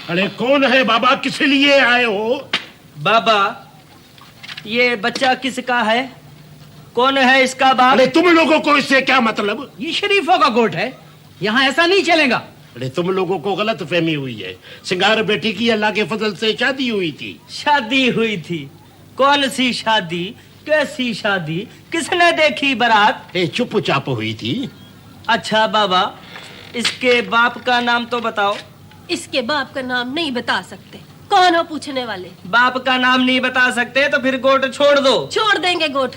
अरे कौन है बाबा, किस लिए आए हो? बाबा, ये बच्चा किसका है? कौन है इसका बाप? अरे तुम लोगों को इससे क्या मतलब? ये शरीफों का गोट है, यहाँ ऐसा नहीं चलेगा। अरे तुम लोगों को गलत फहमी हुई है। सिंगार बेटी की अल्लाह के फजल से शादी हुई थी। शादी हुई थी? कौन सी शादी, कैसी शादी, किसने देखी बारात? चुपचाप हुई थी। अच्छा बाबा, इसके बाप का नाम तो बताओ। इसके बाप का नाम नहीं बता सकते। कौन हो पूछने वाले? बाप का नाम नहीं बता सकते तो फिर गोट छोड़ दो। छोड़ देंगे गोट।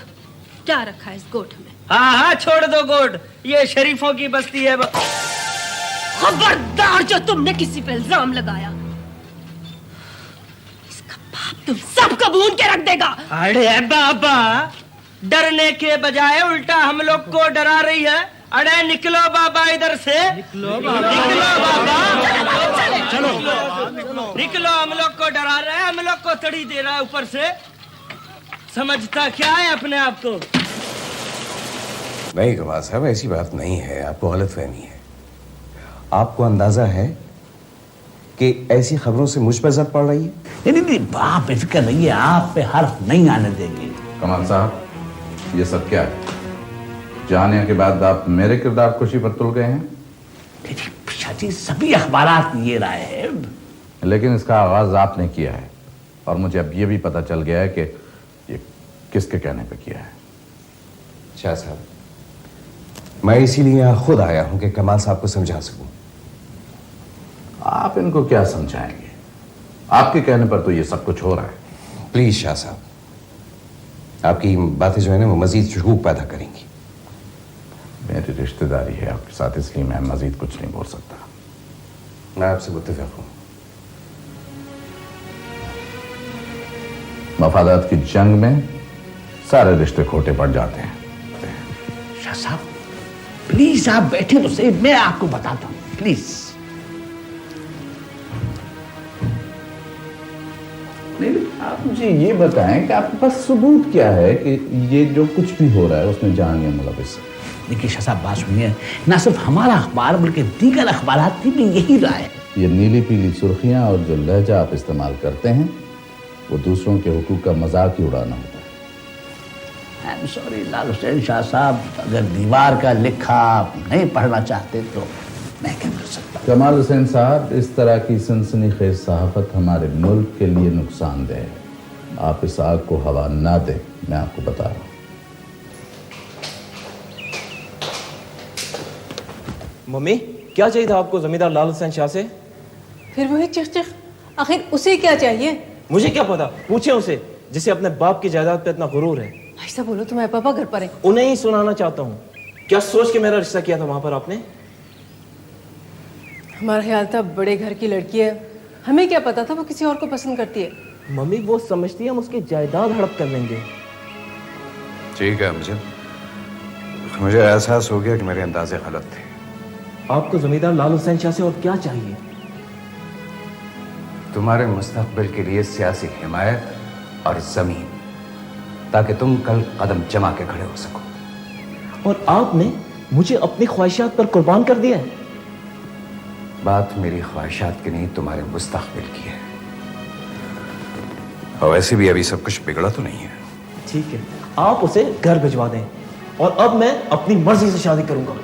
क्या रखा है इस गोट में? हाँ हाँ छोड़ दो गोट, ये शरीफों की बस्ती है। खबरदार जो तुमने किसी पे इल्जाम लगाया, इसका बाप तुम सबको भून के रख देगा। अरे बाबा, डरने के बजाय उल्टा हम लोग को डरा रही है। अरे निकलो बाबा इधर से, निकलो बाबा, चलो निकलो। हम लोग को डरा रहा है, हम लोग को तड़ी दे रहा है ऊपर से। समझता क्या है अपने आप को? नहीं कमाल साहब, ऐसी बात नहीं है, आपको गलतफहमी है। आपको अंदाजा है कि ऐसी खबरों से मुझ पर जद पड़ रही है? नहीं, बाप बेफिक्र रहिए, आप पे हर्फ नहीं आने देंगे। कमाल साहब, ये सब क्या है? जाने के बाद आप मेरे किरदार खुशी पर तुल गए हैं। शादी सभी अखबारात ये राय है, लेकिन इसका आगाज आपने किया है और मुझे अब ये भी पता चल गया है कि ये किसके कहने पे किया है। शाह साहब, मैं इसीलिए यहाँ खुद आया हूं कि कमाल साहब को समझा सकूं। आप इनको क्या समझाएंगे? आपके कहने पर तो ये सब कुछ हो रहा है। प्लीज शाह साहब, आपकी बातें जो है ना वो मजीद शकूक पैदा करेंगी। मेरी रिश्तेदारी है आपके साथ, इसलिए मैं मजीद कुछ नहीं बोल सकता। मैं आपसे मुत्तफिक हूं। मफादात की जंग में सारे रिश्ते खोटे पड़ जाते हैं। शाह साहब प्लीज आप बैठे तो सही, मैं आपको बताता हूं प्लीज। नहीं, आप मुझे ये बताएं कि आपके पास सबूत क्या है कि ये जो कुछ भी हो रहा है उसमें जान या मुलविस है? देखिए शाह साहब, बात सुनिए, ना सिर्फ हमारा अखबार बल्कि दीगर अखबारात की भी यही राय है। ये नीली पीली सुर्खियां और जो लहजा आप इस्तेमाल करते हैं वो दूसरों के हुकूक का मजाक ही उड़ाना होता है। आई एम सॉरी लाल हुसैन शाह साहब, अगर दीवार का लिखा आप नहीं पढ़ना चाहते तो मैं क्या कर सकता हूँ। कमाल हुसैन साहब, इस तरह की सनसनीखेज सहाफत हमारे मुल्क के लिए नुकसानदेह है। आप इस आग को हवा ना दें, मैं आपको बता रहा हूँ। मम्मी, क्या चाहिए था आपको जमींदार लाल हुसैन शाह से? फिर वही चिख, आखिर उसे क्या चाहिए? मुझे क्या पता, पूछे उसे, जिसे अपने बाप की जायदाद पे इतना गुरूर है। ऐसा बोलो तुम्हारे पापा घर पर है। उन्हें ही सुनाना चाहता हूँ। क्या सोच के मेरा रिश्ता किया था वहां पर आपने? हमारा ख्याल था बड़े घर की लड़की है, हमें क्या पता था वो किसी और को पसंद करती है। मम्मी, वो समझती है हम उसकी जायदाद हड़प कर लेंगे। ठीक है, मुझे एहसास हो गया कि मेरे अंदाजे गलत थे। आपको जमींदार लाल हुसैन शाह से और क्या चाहिए? तुम्हारे मुस्तकबिल के लिए सियासी हिमायत और जमीन, ताकि तुम कल कदम जमा के खड़े हो सको। और आपने मुझे अपनी ख्वाहिशात पर कुर्बान कर दिया है। बात मेरी ख्वाहिशात की नहीं, तुम्हारे मुस्तकबिल की है। और वैसे भी अभी सब कुछ बिगड़ा तो नहीं है। ठीक है, आप उसे घर भिजवा दें और अब मैं अपनी मर्जी से शादी करूंगा।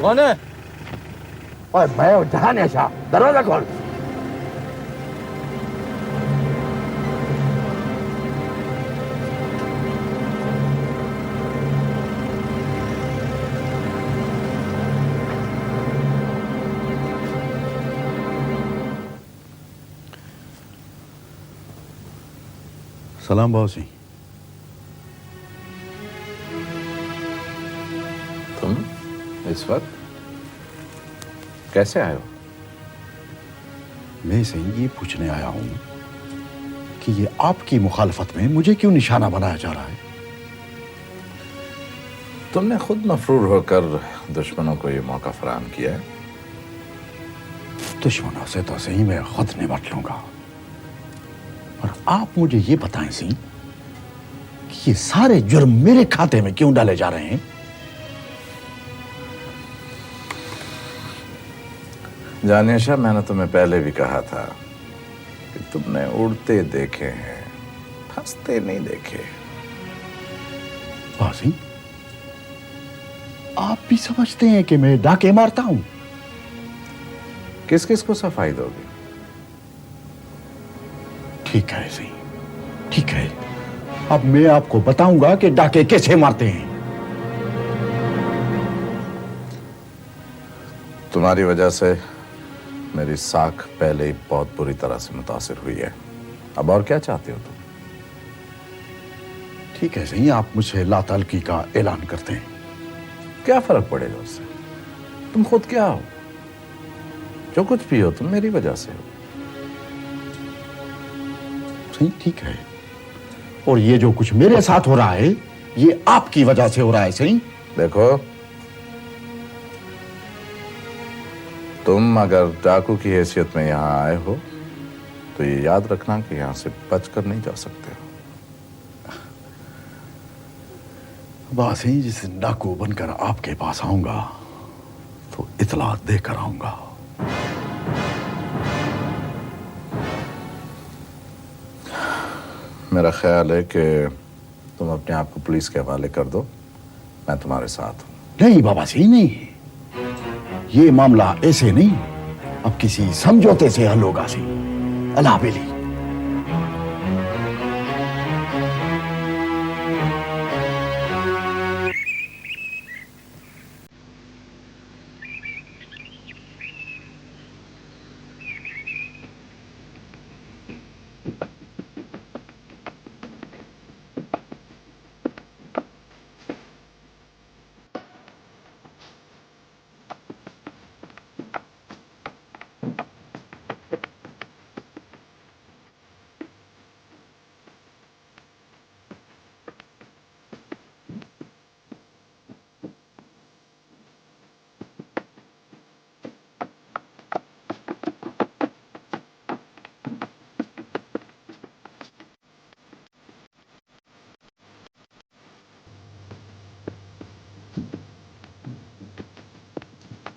कौन है? ओए मैं जहान है शाह, दरवाजा खोल। सलाम बॉसी। तुम इस वक्त कैसे आए हो? मैं से ये पूछने आया हूं कि ये आपकी मुखालफत में मुझे क्यों निशाना बनाया जा रहा है? तुमने खुद मफरूर होकर दुश्मनों को ये मौका फराहम किया है। दुश्मनों से तो सही मैं खुद निपट लूंगा, और आप मुझे ये बताएं सी कि ये सारे जुर्म मेरे खाते में क्यों डाले जा रहे हैं? जानिया शाह, मैंने तुम्हें पहले भी कहा था कि तुमने उड़ते देखे हैं, फंसते नहीं देखे। बाजी, आप भी समझते हैं कि मैं डाके मारता हूं? किस किस को सफाई दोगे? ठीक है सही, ठीक है। अब मैं आपको बताऊंगा कि डाके कैसे मारते हैं। तुम्हारी वजह से मेरी साख पहले ही बहुत बुरी तरह से मुतासिर हुई है। अब और क्या चाहते हो तुम? ठीक है सही, आप मुझसे लातालकी का ऐलान करते हैं। क्या फर्क पड़ेगा उससे? तुम खुद क्या हो? जो कुछ भी हो तुम मेरी वजह से हो। सही, ठीक है। और ये जो कुछ मेरे साथ हो रहा है ये आपकी वजह से हो रहा है। सही, देखो, तुम अगर डाकू की हैसियत में यहां आए हो तो ये याद रखना कि यहां से बचकर नहीं जा सकते हो। बस ही जिस दिन डाकू बनकर आपके पास आऊंगा तो इतला देकर आऊंगा। मेरा ख्याल है कि तुम अपने आप को पुलिस के हवाले कर दो, मैं तुम्हारे साथ हूं। नहीं बाबा जी, नहीं, ये मामला ऐसे नहीं, अब किसी समझौते से हल होगा। सी अल्लाह बेली।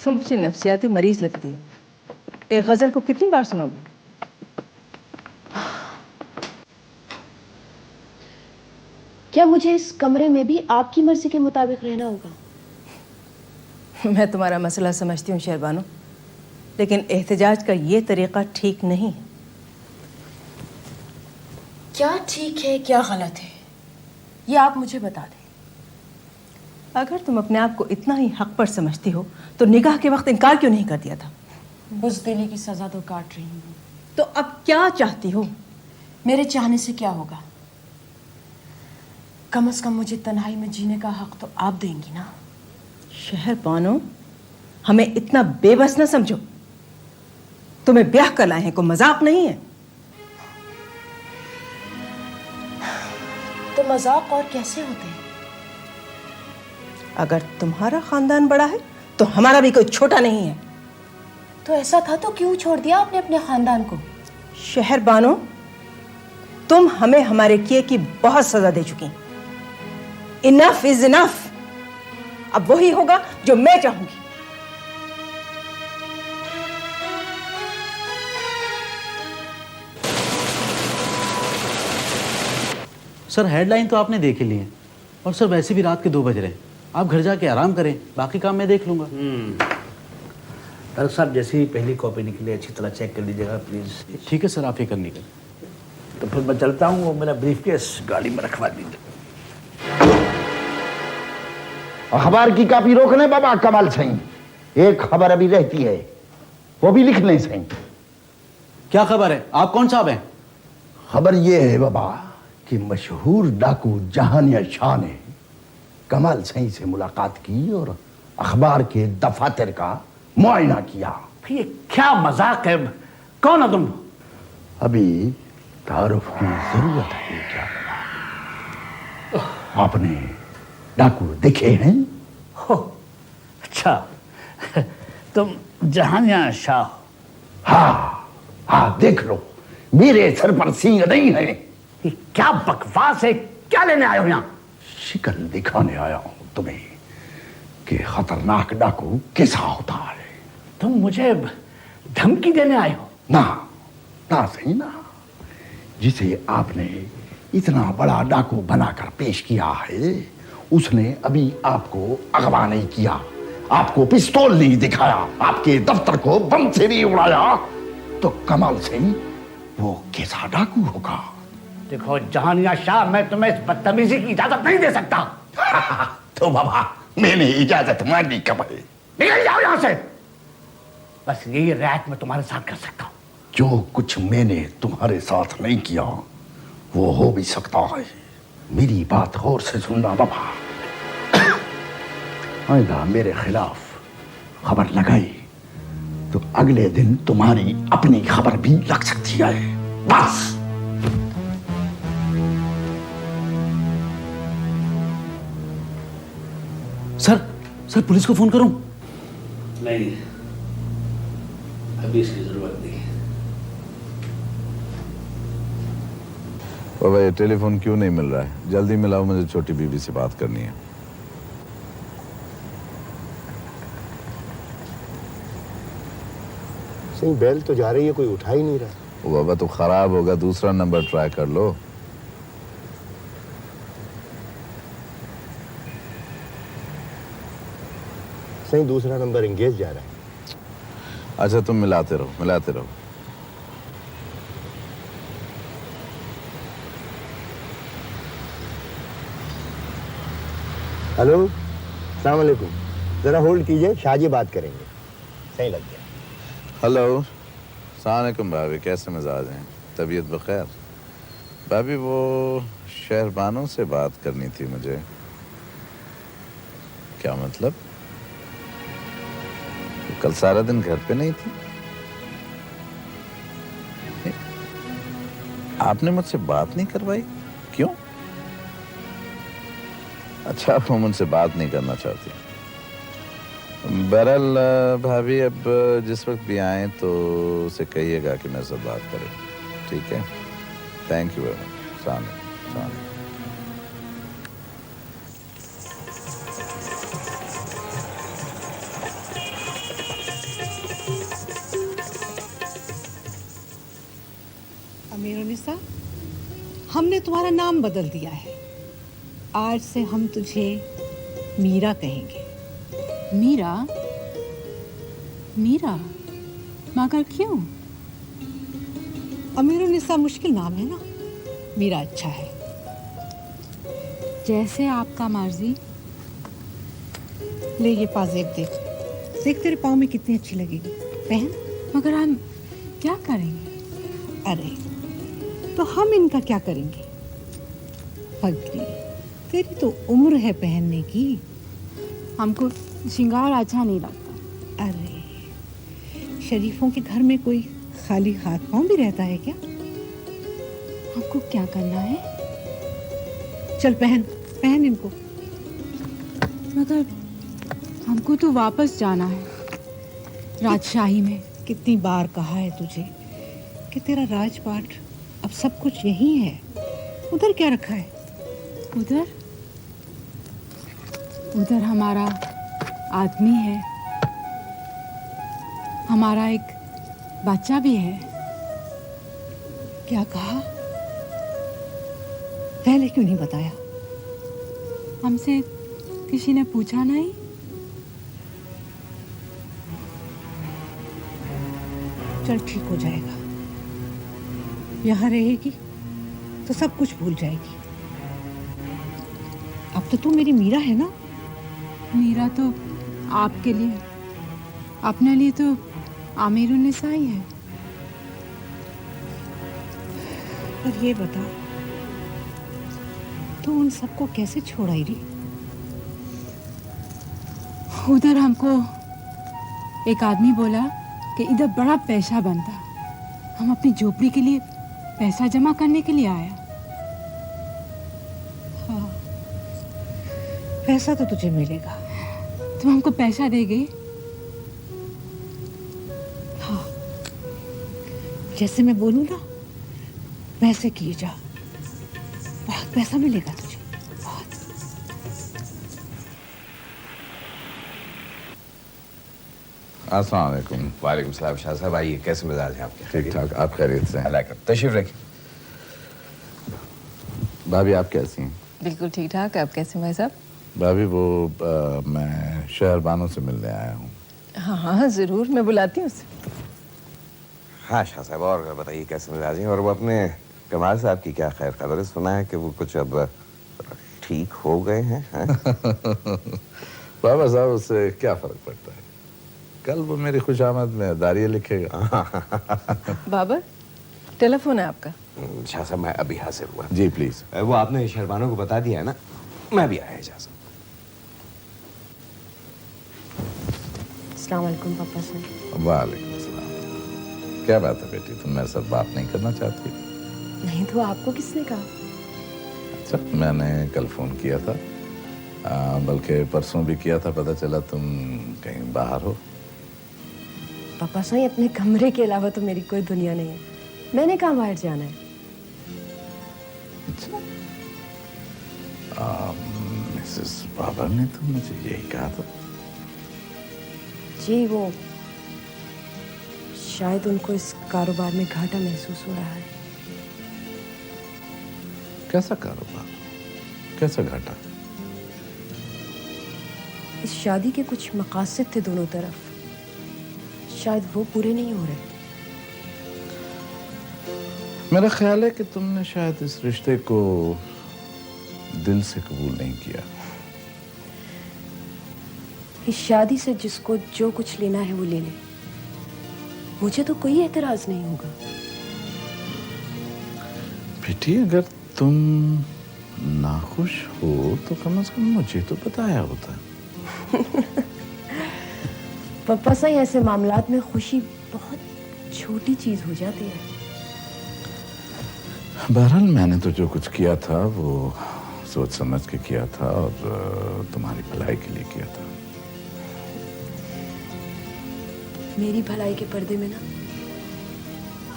तुम मुझे नफ्सियाती मरीज लगती है। एक गजल को कितनी बार सुनोगे? क्या मुझे इस कमरे में भी आपकी मर्जी के मुताबिक रहना होगा? मैं तुम्हारा मसला समझती हूँ शेरबानो, लेकिन एहतजाज का ये तरीका ठीक नहीं। क्या ठीक है क्या गलत है ये आप मुझे बता दें। अगर तुम अपने आप को इतना ही हक पर समझती हो तो निकाह के वक्त इनकार क्यों नहीं कर दिया था? बुज़दिली की सजा तो काट रही हूँ। तो अब क्या चाहती हो? मेरे चाहने से क्या होगा? कम से कम मुझे तन्हाई में जीने का हक तो आप देंगी ना। शहरबानो, हमें इतना बेबस न समझो। तुम्हें ब्याह कर लाए हैं, कोई मजाक नहीं है। तो मजाक और कैसे होते हैं? अगर तुम्हारा खानदान बड़ा है तो हमारा भी कोई छोटा नहीं है। तो ऐसा था तो क्यों छोड़ दिया आपने अपने खानदान को? शहरबानो, तुम हमें हमारे किए की बहुत सजा दे चुकी। Enough is enough. अब वही होगा जो मैं चाहूंगी। सर, हेडलाइन तो आपने देख ही ली है, और सर वैसे भी रात के 2 बज रहे हैं। आप घर जाके आराम करें, बाकी काम मैं देख लूंगा। डॉक्टर साहब, जैसे ही पहली कॉपी निकली अच्छी तरह चेक कर लीजिएगा प्लीज। ठीक है सर, आप फिक्र नहीं करें। तो फिर मैं चलता हूँ, वो मेरा ब्रीफकेस गाड़ी में रखवा दीजिए। अखबार की कापी रोक लें बाबा कमाल सिंह। एक खबर अभी रहती है, वो भी लिख लें सिंह। क्या खबर है? आप कौन साहब हैं? खबर यह है बाबा कि मशहूर डाकू जहानिया शाह ने कमाल सही से मुलाकात की और अखबार के दफातर का मुआयना किया। ये क्या मजाक है? कौन हो तुम? अभी तारुफ की जरूरत है क्या? आपने डाकू देखे हैं? हो, अच्छा, तुम जहानिया शाह? हाँ हाँ, देख लो, मेरे सर पर सींग नहीं है। ये क्या बकवास है? क्या लेने आए हो यहाँ? शिकन दिखाने आया हूं तुम्हें कि खतरनाक डाकू कैसा होता है। तुम मुझे धमकी देने आए हो? ना ना सही ना, जिसे आपने इतना बड़ा डाकू बनाकर पेश किया है उसने अभी आपको अगवा नहीं किया, आपको पिस्तौल नहीं दिखाया, आपके दफ्तर को बम से नहीं उड़ाया, तो कमाल सिंह वो कैसा डाकू होगा? देखो जहानिया शाह, मैं तुम्हें इस बदतमीजी की इजाजत नहीं दे सकता। तो बाबा मैंने इजाजत मांगी कब है? निकल जाओ यहां से। बस यही रात मैं तुम्हारे साथ कर सकता हूं। जो कुछ मैंने तुम्हारे साथ नहीं किया वो हो भी सकता है। मेरी बात गौर से सुनना बाबा। आइंदा मेरे खिलाफ खबर लगाई तो अगले दिन तुम्हारी अपनी खबर भी लग सकती है। बस। सर पुलिस को फोन करूं? नहीं, अभी इसकी जरूरत नहीं। बाबा ये टेलीफोन क्यों नहीं मिल रहा है? जल्दी मिलाओ, मुझे छोटी बीबी से बात करनी है। सही बेल तो जा रही है, कोई उठा ही नहीं रहा। वो बाबा तो खराब होगा, दूसरा नंबर ट्राई कर लो। सही दूसरा नंबर एंगेज जा रहा है। अच्छा तुम मिलाते रहो। हेलो, अस्सलाम वालेकुम। जरा होल्ड कीजिए, शाहजी बात करेंगे। सही लग गया। हेलो, अस्सलाम वालेकुम भाभी, कैसे मिजाज हैं? तबीयत बखैर? भाभी वो शहरबानों से बात करनी थी मुझे। क्या मतलब? तो कल सारा दिन घर पे नहीं थी? आपने मुझसे बात नहीं करवाई? क्यों? अच्छा वो मुझसे बात नहीं करना चाहती। बहरहाल भाभी अब जिस वक्त भी आए तो उसे कहिएगा कि मेरे साथ बात करें, ठीक है? Thank you very much. सामने अमीरुन्निसा, हमने तुम्हारा नाम बदल दिया है। आज से हम तुझे मीरा कहेंगे। मीरा? मीरा? मगर क्यों? अमीरुन्निसा मुश्किल नाम है ना, मीरा अच्छा है। जैसे आपका मर्जी। ले ये पाजेब देख, देख तेरे पाँव में कितनी अच्छी लगेगी, पहन। मगर हम क्या करेंगे? अरे तो हम इनका क्या करेंगे? पगड़ी, तेरी तो उम्र है पहनने की। हमको श्रृंगार अच्छा नहीं लगता। अरे शरीफों के घर में कोई खाली हाथ पांव भी रहता है क्या? हमको क्या करना है? चल पहन, पहन इनको। मगर हमको तो वापस जाना है राजशाही में। कितनी बार कहा है तुझे कि तेरा राजपाट अब सब कुछ यही है। उधर क्या रखा है? उधर हमारा आदमी है, हमारा एक बच्चा भी है। क्या कहा? पहले क्यों नहीं बताया? हमसे किसी ने पूछा नहीं। चल ठीक हो जाएगा। यहाँ रहेगी तो सब कुछ भूल जाएगी। अब तो तू मेरी मीरा है ना? मीरा तो आपके लिए, अपने लिए तो आमिरुन्निसा ही है। पर ये बता, तू उन सबको कैसे छोड़ आई रही? उधर हमको एक आदमी बोला कि इधर बड़ा पैसा बनता, हम अपनी झोपड़ी के लिए पैसा जमा करने के लिए आया। हाँ, पैसा तो तुझे मिलेगा। तुम हमको पैसा देगे? हाँ, जैसे मैं बोलूं ना पैसे किए जा, बहुत पैसा मिलेगा तुझे, बहुत। अस्सलाम वालेकुम। वालेकुम सलाम। शाह साहब आइए, कैसे मिजाज हैं आपके? ठीक ठाक, आप खैरियत से हैं? तशरीफ रखिए। भाभी आप कैसी हैं? बिल्कुल ठीक ठाक। आप कैसे भाई साहब? भाभी वो मैं शहरबानों से मिलने आया हूँ। हाँ हाँ ज़रूर, मैं बुलाती हूँ उसे। हाँ शाह साहब, और बताइए कैसे मिजाज हैं? और वो अपने कमाल साहब की क्या खैर खबर है? सुना है कि वो कुछ अब ठीक हो गए हैं। बाबा साहब, उससे क्या फर्क पड़ता है? कल वो मेरी खुशामद में दारिया लिखेगा। बाबर, टेलीफोन है आपका? शाह साहब मैं अभी हाजिर हुआ। जी प्लीज। वो आपने शहरबानों को बता दिया है ना? मैं भी आया शाह साहब। अस्सलाम वालेकुम पापा साहब। वालेकुम सलाम। क्या बात है बेटी, तुम मेरे साथ बात नहीं करना चाहती? नहीं तो आपको किसने कहा? अच्छा, मैंने कल फोन किया था, बल्कि परसों भी किया था। पता चला तुम कहीं बाहर हो। पापा साहब, अपने कमरे के अलावा तो मेरी कोई दुनिया नहीं है। मैंने कहाँ बाहर जाना है? अच्छा, मिसेस बाबर ने तो मुझे यही कहा था। जी, वो शायद उनको इस कारोबार में घाटा महसूस हो रहा है। कैसा कारोबार, कैसा घाटा? इस शादी के कुछ मकासद थे दोनों तरफ, शायद वो पूरे नहीं हो रहे। मेरा ख्याल है कि तुमने शायद इस रिश्ते को दिल से कबूल नहीं किया। इस शादी से जिसको जो कुछ लेना है वो ले ले, मुझे तो कोई एतराज नहीं होगा। बेटी, अगर तुम नाखुश हो तो कम से कम मुझे तो बताया होता। पापा साहब, ऐसे मामलात में खुशी बहुत छोटी चीज हो जाती है। बहरहाल मैंने तो जो कुछ किया था वो सोच समझ के किया था और तुम्हारी भलाई के लिए किया था। मेरी भलाई के पर्दे में ना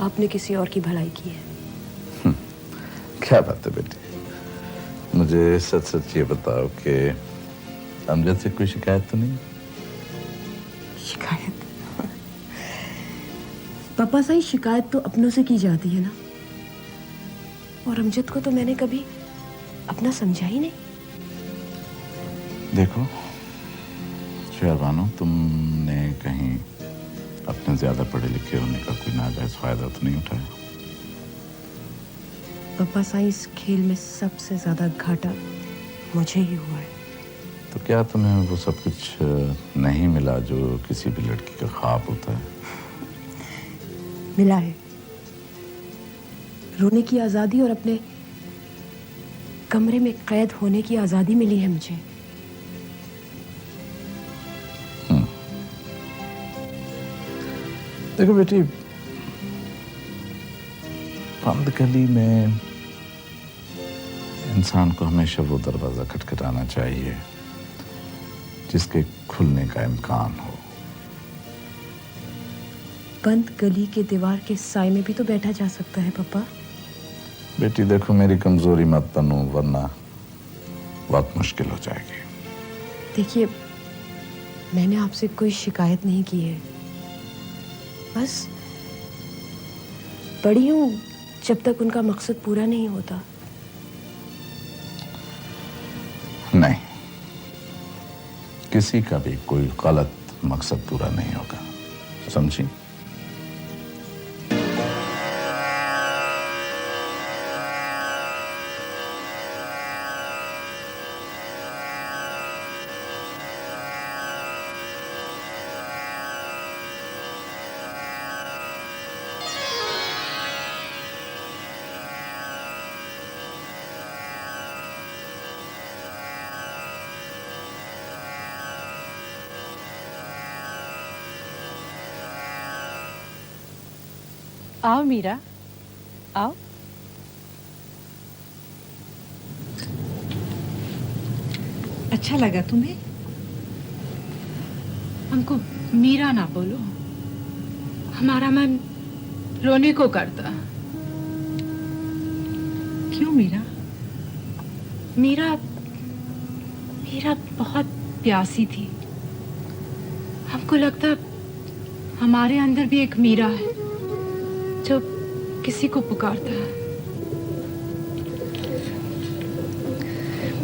आपने किसी और की भलाई की है। क्या बात है बेटी, मुझे सच सच ये बताओ कि अमजद से कोई शिकायत तो नहीं? शिकायत? पापा साहब, शिकायत तो अपनों से की जाती है ना, और अमजद को तो मैंने कभी अपना समझा ही नहीं। देखो शहरबानो, तुमने कहीं अपने ज्यादा पढ़े लिखे होने का कोई नाजायज फायदा तो नहीं उठाया? पापा साहब, इस खेल में सबसे ज्यादा घाटा मुझे ही हुआ है। तो क्या तुम्हें वो सब कुछ नहीं मिला जो किसी भी लड़की का ख्वाब होता है? मिला है। रोने की आजादी और अपने कमरे में कैद होने की आजादी मिली है मुझे। देखो बेटी, बंद गली में इंसान को हमेशा वो दरवाजा खटखटाना चाहिए जिसके खुलने का इम्कान हो। बंद गली के दीवार के साए में भी तो बैठा जा सकता है पापा। बेटी देखो, मेरी कमजोरी मत बनो वरना बहुत मुश्किल हो जाएगी। देखिए, मैंने आपसे कोई शिकायत नहीं की है, बस पढ़ी हूं जब तक उनका मकसद पूरा नहीं होता। नहीं, किसी का भी कोई गलत मकसद पूरा नहीं होगा, समझी? आओ मीरा, आओ। अच्छा लगा तुम्हें? हमको मीरा ना बोलो, हमारा मन रोने को करता। मीरा? मीरा बहुत प्यासी थी। हमको लगता हमारे अंदर भी एक मीरा है जो किसी को पुकारता है।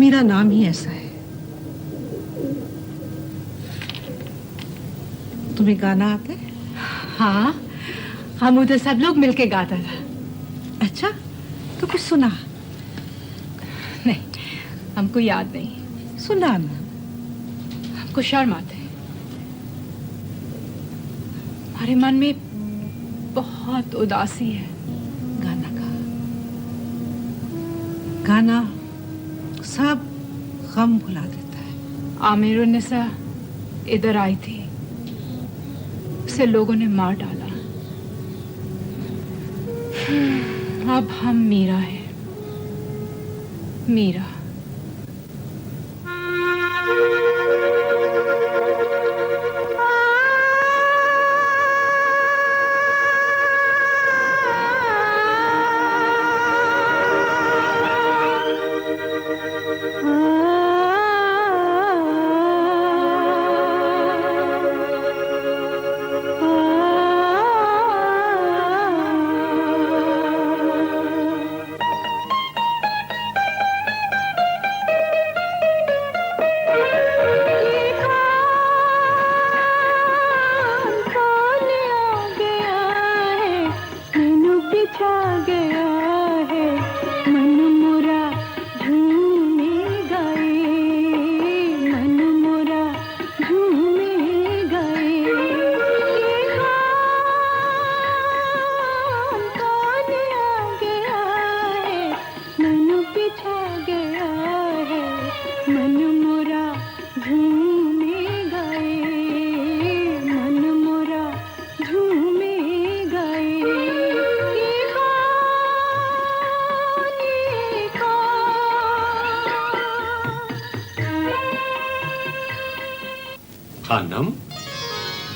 मीरा नाम ही ऐसा है। तुम्हें गाना आता है? हाँ, हम उधर सब लोग मिलके गाता था। अच्छा, तो कुछ सुना? नहीं, हमको याद नहीं। सुना ना। हमको शर्म आते है। हमारे मन में बहुत उदासी है। गाना गा। गाना सब गम भुला देता है। आमिर निसा इधर आई थी, उसे लोगों ने मार डाला। अब हम मीरा है। मीरा। खानम,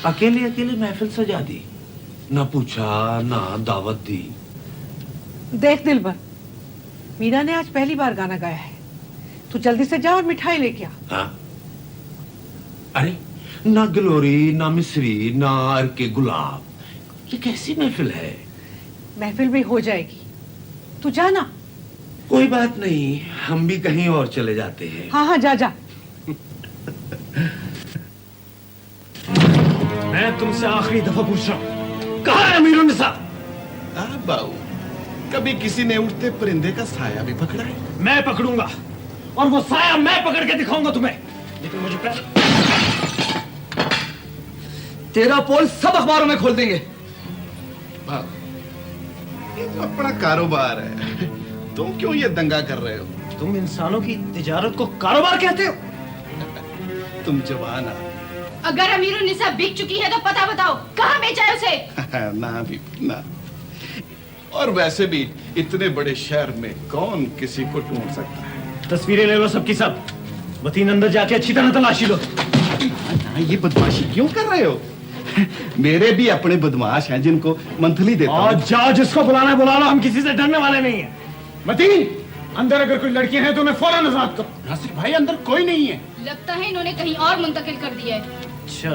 अकेले अकेले महफिल सजा दी, ना पूछा ना दावत दी। देख दिलबर, मीरा ने आज पहली बार गाना गाया है। तू जल्दी से जा और मिठाई लेके आ। हाँ? अरे ना गिलोरी, ना मिश्री, ना अर्के गुलाब, ये कैसी महफिल है? महफिल भी हो जाएगी, तू जा ना। कोई बात नहीं, हम भी कहीं और चले जाते हैं। हाँ हाँ, जा जा। मैं तुमसे आखिरी दफा पूछ रहा हूं, कहाँ है अमीरुन निसा? बाबू, कभी किसी ने उड़ते परिंदे का साया भी पकड़ा है? मैं पकड़ूंगा, और वो साया मैं पकड़ के दिखाऊंगा तुम्हें। लेकिन मुझे तेरा पोल सब अखबारों में खोल देंगे। बाबू, ये तो अपना कारोबार है, तुम क्यों ये दंगा कर रहे हो? तुम इंसानों की तिजारत को कारोबार कहते हो? तुम जवान आ। अगर अमीरुन निसा बिक चुकी है तो पता बताओ, कहाँ बेचा है उसे? ना भी ना। और वैसे भी इतने बड़े शहर में कौन किसी को ढूंढ सकता है? तस्वीरें ले लो सबकी सब। वतीन अंदर जाके अच्छी तरह तलाशी लो। ये बदमाशी क्यों कर रहे हो? मेरे भी अपने बदमाश हैं जिनको मंथली देता हूं। और जाओ, जिसको बुलाना है बुला लो, हम किसी से डरने वाले नहीं हैं। मतीन, अंदर अगर कोई लड़कियां हैं तो उन्हें फौरन आजाद करो। नासिर भाई, अंदर कोई नहीं है। लगता है इन्होंने कहीं और मुंतकिल कर दिया है। अच्छा,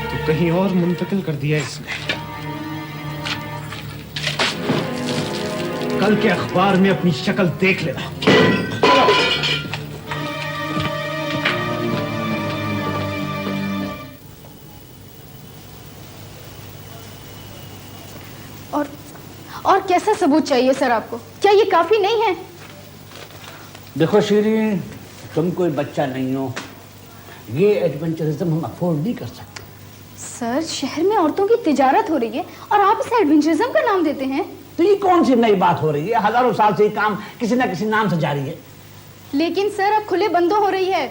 तो कहीं और मुंतकिल कर दिया इसने। कल के अखबार में अपनी शक्ल देख लेना। और कैसा सबूत चाहिए सर आपको? क्या ये काफी नहीं है? देखो शीरीन, तुम कोई बच्चा नहीं हो, ये एडवेंचरिज्म हम अफोर्ड नहीं कर सकते। सर, शहर में औरतों की तिजारत हो रही है और आप इसे एडवेंचरिज्म का नाम देते हैं? तो ये कौन सी नई बात हो रही है? हजारों साल से ये काम किसी ना किसी नाम से जारी है। लेकिन सर, अब खुले बंदों हो रही है।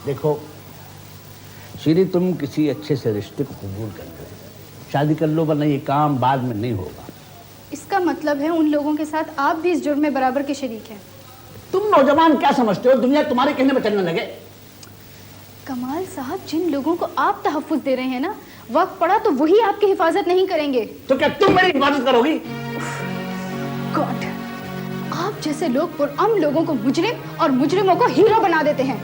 देखो शीरी, तुम किसी अच्छे से रिश्ते को कबूल कर लो, शादी कर लो, वरना ये काम बाद में नहीं होगा। इसका मतलब है उन लोगों के साथ आप भी इस जुर्म में बराबर के शरीक हैं। तुम नौजवान क्या समझते हो? दुनिया तुम्हारे कहने पर चलने लगे। कमाल साहब, जिन लोगों को आप तहफ्फुज दे रहे हैं ना, वक्त पड़ा तो वही आपकी हिफाजत नहीं करेंगे। तो क्या तुम मेरी हिफाजत करोगी? गॉड, आप जैसे लोग पुरअमन लोगों को मुजरिम और मुजरिमों को हीरो बना देते हैं।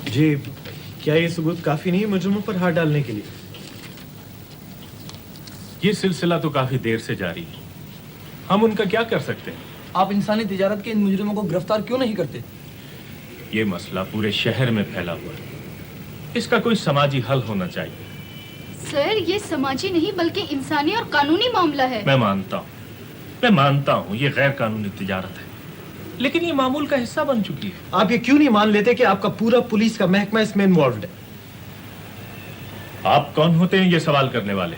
जी, क्या ये सबूत काफी नहीं है मुजरिमों पर हाथ डालने के लिए? ये सिलसिला तो काफी देर से जारी है, हम उनका क्या कर सकते हैं? आप इंसानी तिजारत के इन मुजरिमों को गिरफ्तार क्यों नहीं करते? ये मसला पूरे शहर में फैला हुआ है, इसका कोई समाजी हल होना चाहिए। सर, ये समाजी नहीं बल्कि इंसानी और कानूनी मामला है। मैं मानता हूँ ये गैर कानूनी तिजारत है, लेकिन ये मामूल का हिस्सा बन चुकी है। आप ये क्यों नहीं मान लेते कि आपका पूरा पुलिस का महकमा इसमें इन्वॉल्व्ड है? आप कौन होते हैं ये सवाल करने वाले?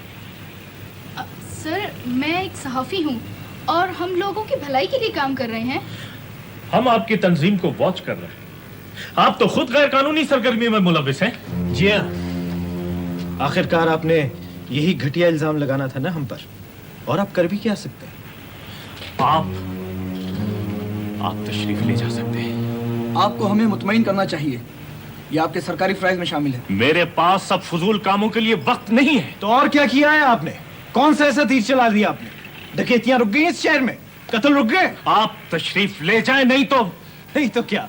सर, मैं एक सहाफी हूँ और हम लोगों की भलाई के लिए काम कर रहे हैं। हम आपकी तंजीम को वॉच कर रहे हैं, आप तो खुद गैर कानूनी सरगर्मी में मुलविस हैं। जी हाँ, आखिरकार आपने यही घटिया इल्जाम लगाना था ना हम पर, और आप कर भी क्या सकते हैं? आप तशरीफ ले जा सकते हैं। आपको हमें मुतमईन करना चाहिए, ये आपके सरकारी फराइज में शामिल है। मेरे पास सब फजूल कामों के लिए वक्त नहीं है। तो और क्या किया है आपने? कौन सा ऐसा तीर चला दिया आपने? डकैतियां रुक गई इस शहर में, कत्ल रुक गए। आप तशरीफ ले जाएं, नहीं तो क्या?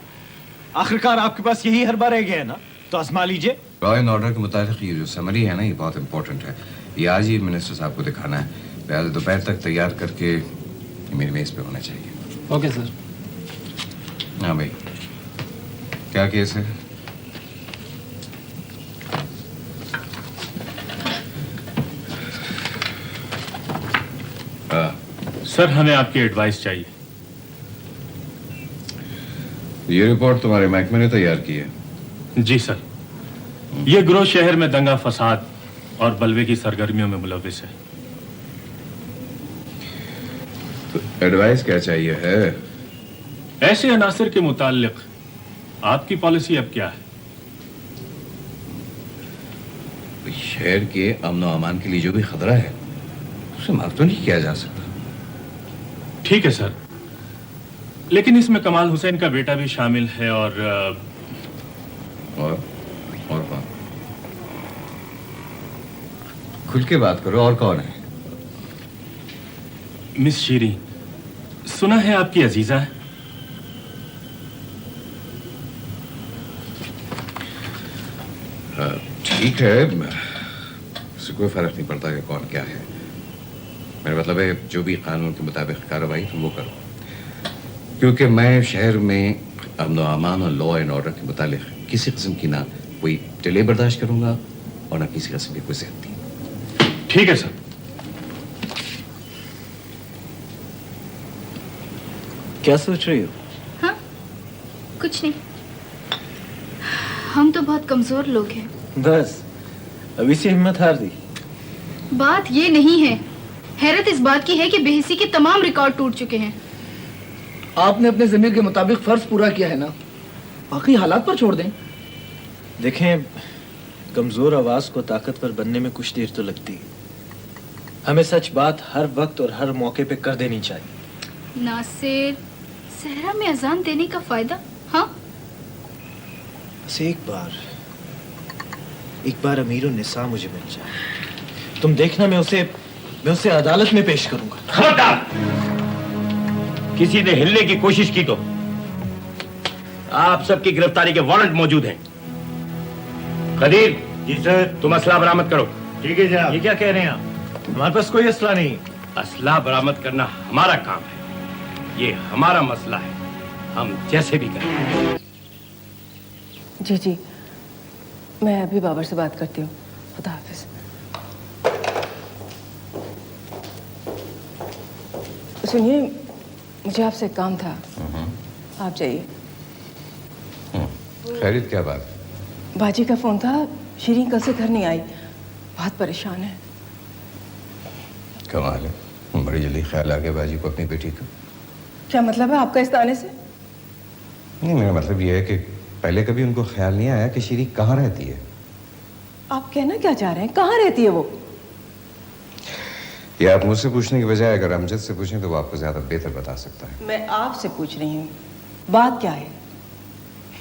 आखिरकार आपके पास यही हरबा रह गया है ना, तो आजमा लीजिए। लॉ एंड ऑर्डर के मुताबिक ये जो समरी है ना, ये बहुत इंपॉर्टेंट है। ये आज ही मिनिस्टर साहब को दिखाना है, लिहाजा दोपहर तक तैयार करके मेरी मेज पे होना चाहिए। Okay sir. हाँ भाई, क्या केस है? सर, हमें आपकी एडवाइस चाहिए। ये रिपोर्ट तुम्हारे महकमे ने तैयार की है? जी सर, ये गिरोह शहर में दंगा फसाद और बलवे की सरगर्मियों में मुलविस है। तो एडवाइस क्या चाहिए है? ऐसे अनासर के मुताल्लिक आपकी पॉलिसी अब क्या है? शहर के अमन और अमान के लिए जो भी खतरा है उसे माफ तो नहीं किया जा सकता। ठीक है सर, लेकिन इसमें कमाल हुसैन का बेटा भी शामिल है और कौन? खुल के बात करो, और कौन है? मिस शीरीन, सुना है आपकी अजीजा है। ठीक है, इससे कोई फर्क नहीं पड़ता कि कौन क्या है। मेरा मतलब है जो भी कानून के मुताबिक कार्रवाई तुम वो करो, क्योंकि मैं शहर में अमन अमान और लॉ एंड ऑर्डर के मुताबिक किसी किस्म की ना कोई डिले बर्दाश्त करूंगा और ना किसी किस्म की कोई ज़्यादती। ठीक है सर। क्या सोच रही हो? हाँ, कुछ नहीं। हम तो बहुत कमजोर लोग हैं। बस अभी से हिम्मत हार दी। बात ये नहीं है, हैरत इस बात की है कि बेहिसी के तमाम रिकॉर्ड टूट चुके हैं। आपने अपने ज़मीर के मुताबिक फर्ज पूरा किया है ना, बाकी हालात पर छोड़ दें। देखें, कमजोर आवाज को ताकतवर बनने में कुछ देर तो लगती है। हमें सच बात हर वक्त और हर मौके पे कर देनी चाहिए। नासिर, सहरा में अजान देने का फायदा? हाँ, बस एक बार अमीर निसा मुझे मिल जाए, तुम देखना मैं उसे अदालत में पेश करूंगा। खबरदार, किसी ने हिलने की कोशिश की तो आप सबकी गिरफ्तारी के वारंट मौजूद हैं। खदीर जी सर, तुम असला बरामद करो। ठीक है जनाब। ये क्या कह रहे हैं आप? हमारे पास कोई असला नहीं। असला बरामद करना हमारा काम है, ये हमारा मसला है, हम जैसे भी करें। जी, मैं अभी बाबर से बात करती हूँ। खुदा हाफिज। सुनिए, मुझे आपसे एक काम था, आप जाइए। खैरियत क्या बात? बाजी का फोन था, शीरीन कल से घर नहीं आई, बहुत परेशान है। कमाल है, बड़ी जल्दी ख्याल आ गया बाजी को अपनी बेटी का। क्या मतलब है आपका इस ताने से? नहीं, मेरा मतलब यह है कि पहले कभी उनको ख्याल नहीं आया कि शीरी कहाँ रहती है। आप कहना क्या चाह रहे हैं? कहाँ रहती है वो? ये आप मुझसे पूछने की बजाय अगर अमजद से पूछें तो वो आपको ज्यादा बेहतर बता सकता है। मैं आपसे पूछ रही हूँ, बात क्या है?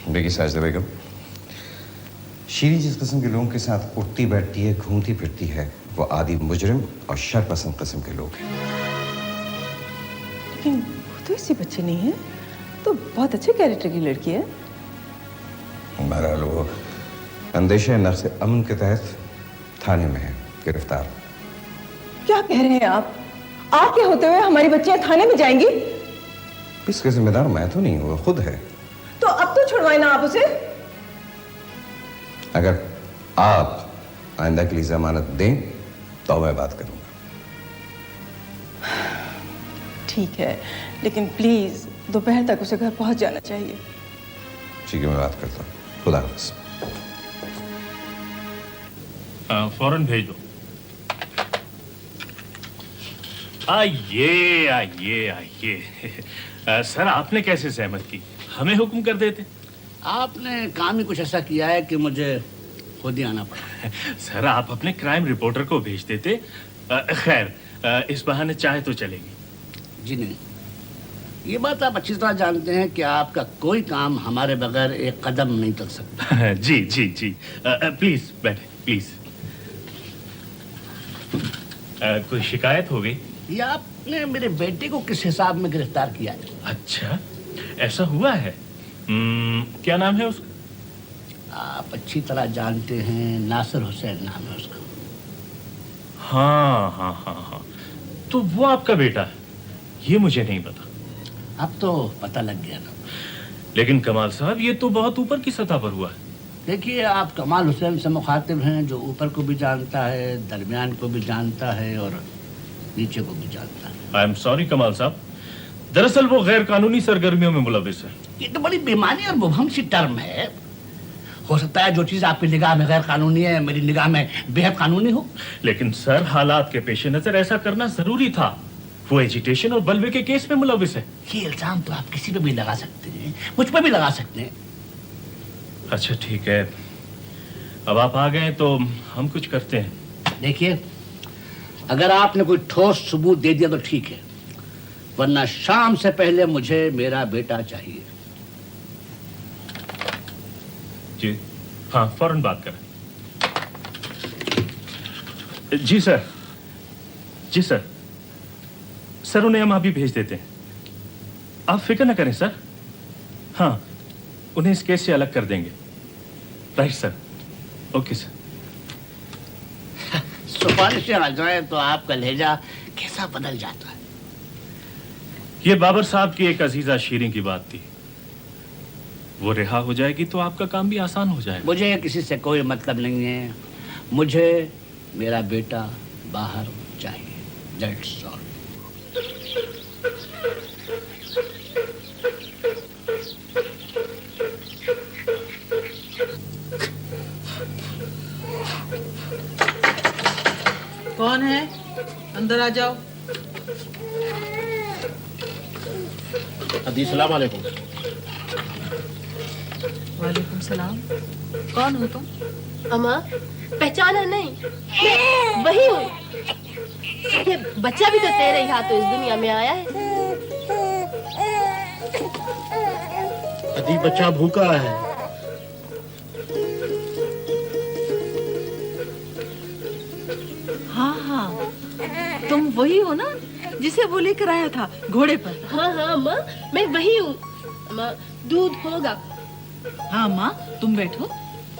देखिए साजिदा बेगम, शीरी जिस किस्म के लोगों के साथ उठती बैठती है, घूमती फिरती है, वो आदि मुजरिम और शर पसंद किस्म के लोग हैं। लेकिन वो तो इसी बच्चे नहीं है, तो बहुत अच्छे कैरेक्टर की लड़की है। बहरहाल वो अंदेशे नफ्स अमन के तहत थाने में है, गिरफ्तार। क्या कह रहे हैं आप? आपके होते हुए हमारी बच्चियां थाने में जाएंगी? इसके जिम्मेदार मैं तो नहीं हूँ, वो खुद है। तो अब तो छुड़वाए ना आप उसे। अगर आप आइंदा के लिए जमानत दें तो मैं बात करूंगा। ठीक है, लेकिन प्लीज दोपहर तक उसे घर पहुंच जाना चाहिए। ठीक है, मैं बात करता हूँ। खुदा हाफिज़। फौरन भेज दो। आइए आइए आइए। सर आपने कैसे सहमत की? हमें हुक्म कर देते। आपने काम ही कुछ ऐसा किया है कि मुझे खुद ही आना पड़ा। सर आप अपने क्राइम रिपोर्टर को भेज देते। खैर इस बहाने चाहे तो चलेगी। जी नहीं, ये बात आप अच्छी तरह जानते हैं कि आपका कोई काम हमारे बगैर एक कदम नहीं चल सकता। जी जी जी। प्लीज बैठे प्लीज। कोई शिकायत हो गई? ये आपने मेरे बेटे को किस हिसाब में गिरफ्तार किया है? अच्छा ऐसा हुआ है। क्या नाम है उसका? आप अच्छी तरह जानते हैं, नासिर हुसैन नाम है उसका। हाँ हाँ हाँ हाँ, तो वो आपका बेटा है? ये मुझे नहीं पता। अब तो पता लग गया ना। लेकिन कमाल साहब ये तो बहुत ऊपर की सतह पर हुआ है। देखिए, आप कमाल हुसैन से मुखातिब हैं जो ऊपर को भी जानता है, दरमियान को भी जानता है और नीचे को भी जानता है। आई एम सॉरी कमाल साहब, दरअसल वो गैर कानूनी सरगर्मियों में मुलविस है। ये तो बड़ी बेमानी और मुबहम सी टर्म है। हो सकता है जो चीज आपकी निगाह में गैर कानूनी है मेरी निगाह में बेहद कानूनी हो। लेकिन सर हालात के पेश नजर ऐसा करना जरूरी था। वो एजिटेशन और बलवे के केस में मुलविस है। ये इल्जाम तो आप किसी पे भी लगा सकते हैं, मुझ पर भी लगा सकते हैं। अच्छा ठीक है, अब आप आ गए तो हम कुछ करते हैं। देखिए, अगर आपने कोई ठोस सबूत दे दिया तो ठीक है, वरना शाम से पहले मुझे मेरा बेटा चाहिए। जी हाँ, फौरन बात करें। जी सर, जी सर। सर उन्हें हम अभी भेज देते हैं, आप फिक्र न करें सर। हाँ, उन्हें इस केस से अलग कर देंगे। Right sir, okay sir. सिफारिशें आ जाए तो आपका लहजा कैसा बदल जाता है। ये बाबर साहब की एक अजीजा शीरीं की बात थी। वो रिहा हो जाएगी तो आपका काम भी आसान हो जाएगा। मुझे किसी से कोई मतलब नहीं है, मुझे मेरा बेटा बाहर चाहिए। That's all. कौन है? अंदर आ जाओ। अस्सलाम वालेकुम। वालेकुम सलाम। कौन हो तुम? अम्मा पहचाना नहीं? मैं वही हूँ। ये बच्चा भी तो तेरे ही हाथों इस दुनिया में आया है। अदी बच्चा भूखा है। हाँ हाँ, तुम वही हो ना जिसे वो लेकर आया था घोड़े पर? हाँ हाँ माँ, मैं वही हूँ। माँ दूध होगा? हाँ माँ, तुम बैठो,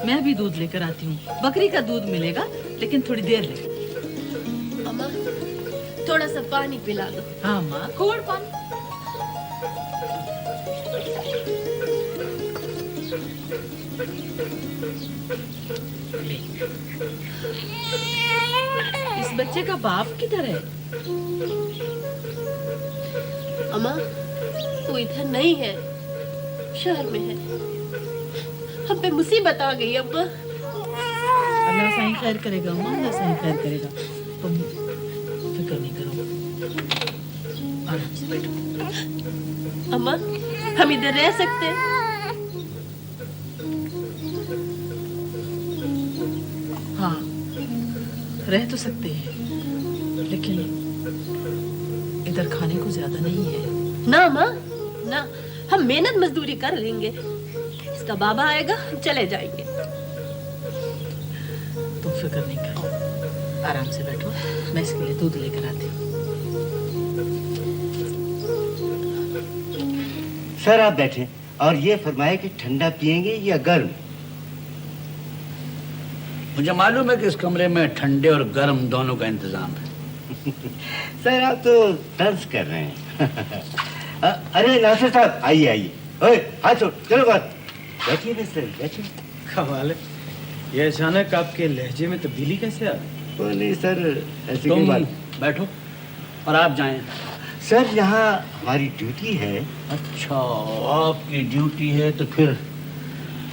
मैं भी दूध लेकर आती हूँ। बकरी का दूध मिलेगा, लेकिन थोड़ी देर लगेगी। अम्मा थोड़ा सा पानी पिला दो। हाँ माँ, खोड़ पानी। इस बच्चे का बाप किधर है? अम्मा वो इधर नहीं है, शहर में है। हम पे मुसीबत आ गई अम्मा। अल्लाह सही खैर करेगा अम्मा, अल्लाह सही खैर करेगा। तुम फिक्र नहीं करो, आराम से बैठो। अम्मा हम इधर रह सकते हैं? हाँ रह तो सकते हैं, लेकिन इधर खाने को ज्यादा नहीं है। ना माँ ना, हम मेहनत मजदूरी कर लेंगे। इसका बाबा आएगा, हम चले जाएंगे। फिक्र नहीं करो, आराम से बैठो, मैं इसके लिए दूध लेकर आती हूँ। सर आप बैठे और ये फरमाए कि ठंडा पिएंगे या गर्म? मुझे मालूम है कि इस कमरे में ठंडे और गर्म दोनों का इंतजाम है। सर आप तो तर्ज कर रहे हैं। अरे नासिर साहब आइए आइए। ओए हाथ छोड़, चलो बात बैठिए मिस्टर बैठिए। कमाल है, ये अचानक आपके लहजे में तब्दीली कैसे आ गई? वो नहीं सर, ऐसी तुम कोई बात। बैठो और आप जाएं। सर यहाँ हमारी ड्यूटी है। अच्छा आपकी ड्यूटी है तो फिर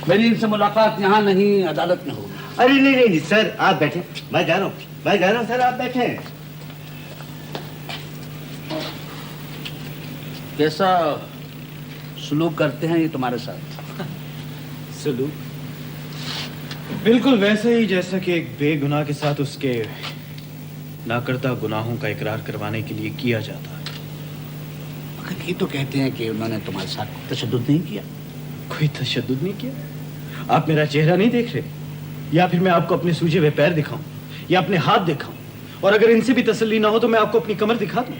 मेरी इनसे मुलाकात यहाँ नहीं अदालत में होगी। अरे नहीं नहीं सर आप बैठे, मैं जा रहा हूँ सर आप बैठे। कैसा सलूक करते हैं ये तुम्हारे साथ? सलूक बिल्कुल वैसे ही जैसा कि एक बेगुनाह के साथ उसके नाकर्ता गुनाहों का इकरार करवाने के लिए किया जाता है। मगर ये तो कहते हैं कि उन्होंने तुम्हारे साथ तशद्दुद नहीं किया। कोई तशद्दुद नहीं किया। आप मेरा चेहरा नहीं देख रहे, या फिर मैं आपको अपने सूजे हुए पैर दिखाऊं या अपने हाथ दिखाऊं, और अगर इनसे भी तसल्ली ना हो तो मैं आपको अपनी कमर दिखा दूं।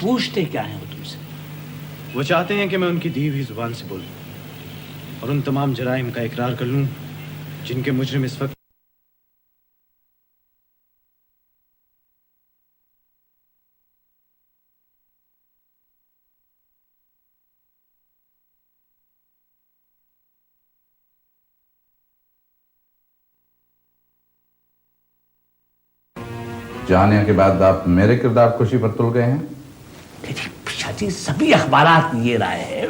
पूछते क्या है वो तुमसे? वो चाहते हैं कि मैं उनकी दी हुई जुबान से बोलूं और उन तमाम जराइम का इकरार कर लूं जिनके मुजरिम इस वक्त जाने के बाद आप मेरे किरदार खुशी पर तुल गए हैं। जी सभी अखबारात ये राय है